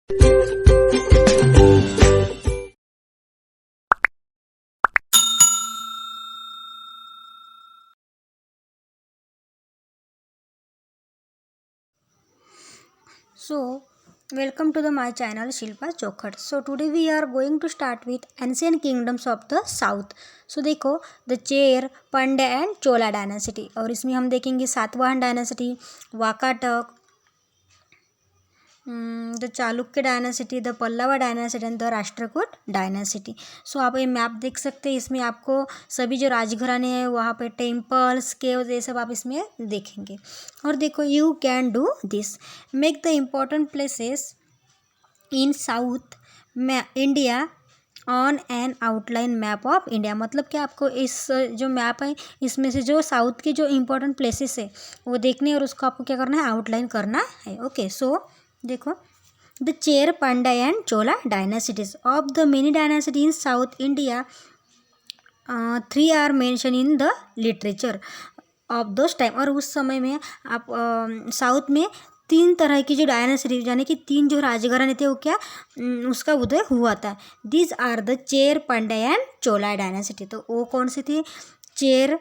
So, welcome to my channel Shilpa Chokhat. So today we are going to start with ancient kingdoms of the south. So देखो the Chera, Pandya and Chola dynasty, और इसमें हम देखेंगे Satavahana dynasty, Vakataka, the Chalukya dynasty, the Pallava dynasty and the Rashtrakuta dynasty. So आप ये map देख सकते हैं. इसमें आपको सभी जो राजघराने हैं वहाँ पे टेम्पल्स, केव्स, ये सब आप इसमें देखेंगे. और देखो you can do this, make the important places in south India on an outline map of India. मतलब कि आपको इस जो मैप है इसमें से जो साउथ के जो इम्पोर्टेंट प्लेसेस है वो देखने, और उसको आपको क्या करना है, आउटलाइन करना है. ओके, सो देखो the Chera, Pandya and Chola dynasties. Of the many dynasty in south India, 3 are mention in the literature of those time. और उस समय में आप साउथ में 3 तरह की जो डायनेसिटी, यानी कि 3 जो राजघराने थे वो क्या उसका उदय हुआ था. These are the Chera, Pandya and Chola dynasty. तो वो कौन से थे? Chera,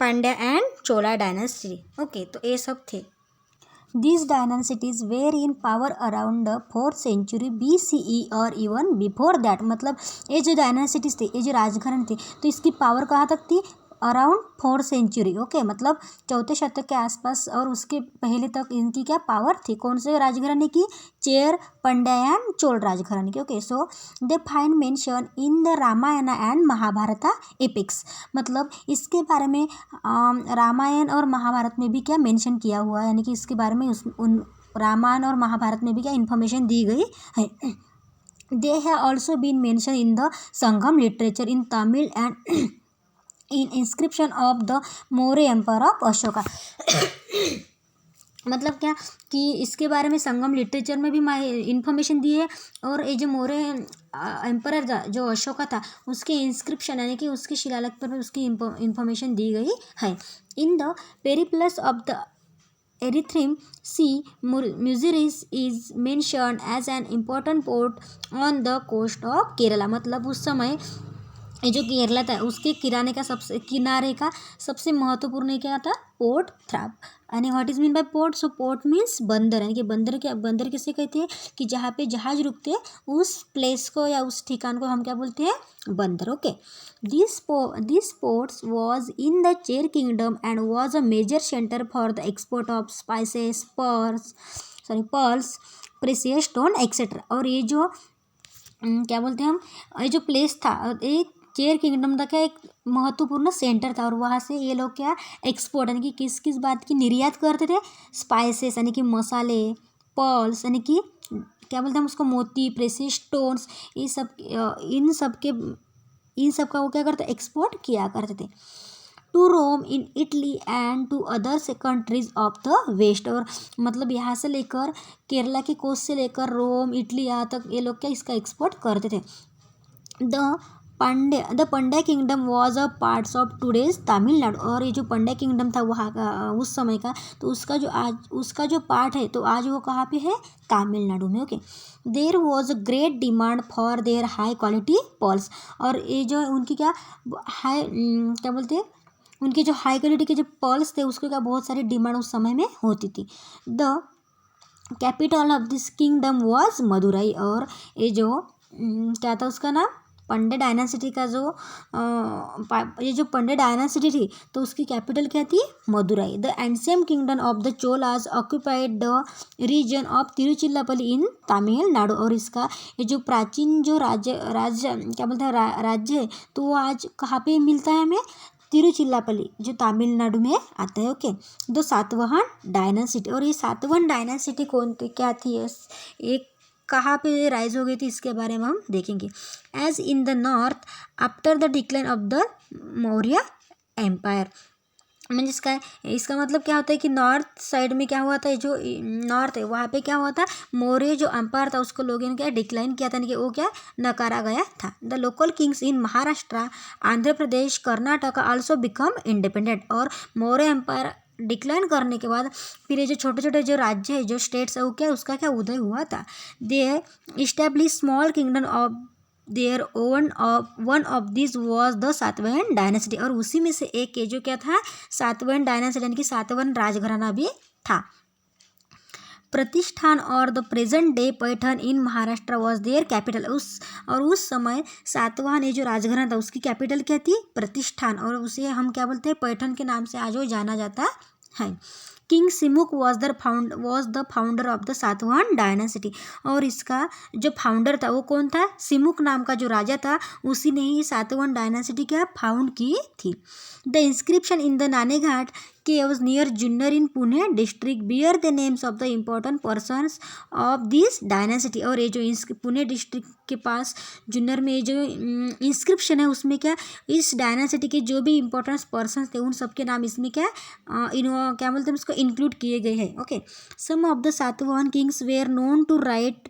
Pandya and Chola dynasty. Okay, तो ये सब थे. These dynasties were in power around the 4th century BCE or even before that. मतलब ये जो डायनासिटीज थी, ये जो राजघराने थे, तो इसकी पावर कहाँ तक थी? Around 4th century. ओके, मतलब 4थे शतक के आसपास, और उसके पहले तक इनकी क्या पावर थी? कौन से राजघराने की? चेर, पांड्या एंड चोल राजघराने की. Okay, so they find mention in the Ramayana and Mahabharata epics. मतलब इसके बारे में रामायण और महाभारत में भी क्या मेंशन किया हुआ है, यानी कि इसके बारे में उन रामायण और महाभारत में भी क्या इन्फॉर्मेशन दी गई है. They have also been mention in the Sangam literature in Tamil and in inscription of the Maurya empire of Ashoka. मतलब क्या कि इसके बारे में संगम लिटरेचर में भी इन्फॉर्मेशन दी है, और ये जो मौर्य एम्पायर जो अशोका था उसके इंस्क्रिप्शन, यानी कि उसके शिलालेख पर उसकी इन्फॉर्मेशन दी गई है. In the Periplus of the Erythraean sea, Muziris is mentioned as an important port on the coast of Kerala. मतलब उस समय ये जो केरला था उसके किनारे का सबसे महत्वपूर्ण क्या था? पोर्ट था. यानी what is mean by port? So port means बंदर, यानी कि बंदर किसे कहते हैं? कि जहाँ पे जहाज रुकते हैं उस प्लेस को या उस ठिकान को हम क्या बोलते हैं? बंदर. Okay, this ports was in the Chera kingdom and was a major centre for the export of spices, pearls, precious stone etcetera. और ये जो क्या बोलते हैं हम, ये जो प्लेस था, एक चेर किंगडम का क्या एक महत्वपूर्ण सेंटर था, और वहाँ से ये लोग क्या एक्सपोर्ट, यानी कि किस किस बात की निर्यात करते थे? स्पाइसेस, यानी कि मसाले, पर्ल्स, यानी कि क्या बोलते हैं हम उसको, मोती, प्रेशियस स्टोन्स, ये सब इन सब का वो क्या करते? एक्सपोर्ट किया करते थे. To Rome in Italy and to other countries of the west. और मतलब यहाँ से लेकर केरला की कोस्ट से लेकर रोम, इटली, यहाँ तक ये लोग क्या इसका एक्सपोर्ट करते थे. The Pandya kingdom was a parts of today's Tamil Nadu. और ये जो पंड्या किंगडम था वहाँ का उस समय का, तो उसका जो पार्ट है तो आज वो कहाँ पे है? तमिलनाडु में. Okay, there was a great demand for their high quality pearls. और ये जो उनकी क्या हाई क्या बोलते हैं, उनकी जो हाई क्वालिटी के जो पर्ल्स थे उसको क्या बहुत सारी डिमांड उस समय में होती थी. The capital of this kingdom was Madurai. और ये जो क्या था उसका नाम? पंड्या डायनासिटी का जो ये जो पंड्या डायनासिटी थी तो उसकी कैपिटल क्या थी? Madurai. The ancient kingdom of the Cholas occupied the region of Tiruchirappalli in Tamil Nadu. और इसका ये जो प्राचीन जो राज्य क्या बोलते हैं राज्य है, तो वो आज कहाँ पे मिलता है हमें? तिरुचिरापल्ली, जो तमिलनाडु में आता है. Okay, the Satavahana dynasty. और ये सातवाहन डायनासिटी क्या थी? एक कहाँ पे राइज हो गई थी इसके बारे में हम देखेंगे. As in the north after the decline of the Maurya empire. Mean इसका मतलब क्या होता है कि नॉर्थ साइड में क्या हुआ था? जो नॉर्थ है वहाँ पे क्या हुआ था? मौर्य जो एम्पायर था उसको लोगों ने क्या डिक्लाइन किया था, कि वो क्या नकारा गया था. The local kings in Maharashtra, Andhra Pradesh, Karnataka also become independent. और मौर्य एम्पायर डिक्लाइन करने के बाद फिर ये जो छोटे छोटे जो राज्य है, जो स्टेट्स है, वो क्या उसका क्या उदय हुआ था। दे establish small kingdom of their own, of one of this was the Satavahana dynasty, और उसी में से एक के जो क्या था, सातवाहन डायनेस्टी यानी कि सातवाहन राजघराना भी था। प्रतिष्ठान और the present day Paithan in Maharashtra was their capital, उस समय सातवाहन ये जो राजघराना था उसकी कैपिटल क्या थी, प्रतिष्ठान, और उसे हम क्या बोलते हैं, पैठन के नाम से आज वो जाना जाता है। King Simuka was the founder of the Satavahana dynasty, और इसका जो फाउंडर था वो कौन था, सिमुक नाम का जो राजा था, उसी ने ही सातवाहन डायनेस्टी क्या फाउंड की थी। The inscription in the Naneghat caves near Junnar in Pune district bear the names of the important persons of this dynasty, और ये जो पुणे डिस्ट्रिक्ट के पास जुन्नर में ये जो इंस्क्रिप्शन है उसमें क्या, इस डायनासिटी के जो भी इंपॉर्टेंट पर्सन थे उन सब के नाम इसमें क्या क्या बोलते हैं उसको इंक्लूड किए गए हैं। Okay, some of the Satavahana kings were known to write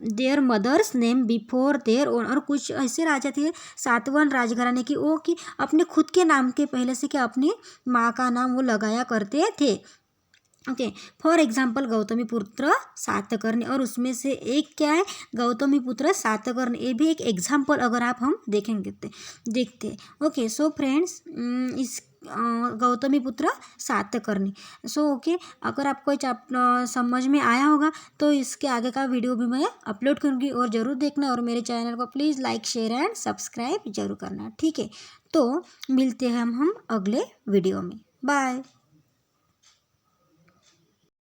their mother's name before their own, और कुछ ऐसे राजा थे सातवाहन राजघराने की वो कि अपने खुद के नाम के पहले से क्या अपनी माँ का नाम वो लगाया करते थे। ओके, फॉर एग्जाम्पल गौतमी पुत्र सातकर्णी, और उसमें से एक क्या है, गौतमी पुत्र सातकर्णी, ये भी एक एग्जाम्पल अगर आप हम देखेंगे देखते। ओके, सो फ्रेंड्स इस गौतमी पुत्र सातकर्णी। सो ओके, अगर आपको समझ में आया होगा तो इसके आगे का वीडियो भी मैं अपलोड करूँगी और ज़रूर देखना, और मेरे चैनल को please like share and subscribe जरूर करना। ठीक है, तो मिलते हैं हम अगले वीडियो में। बाय।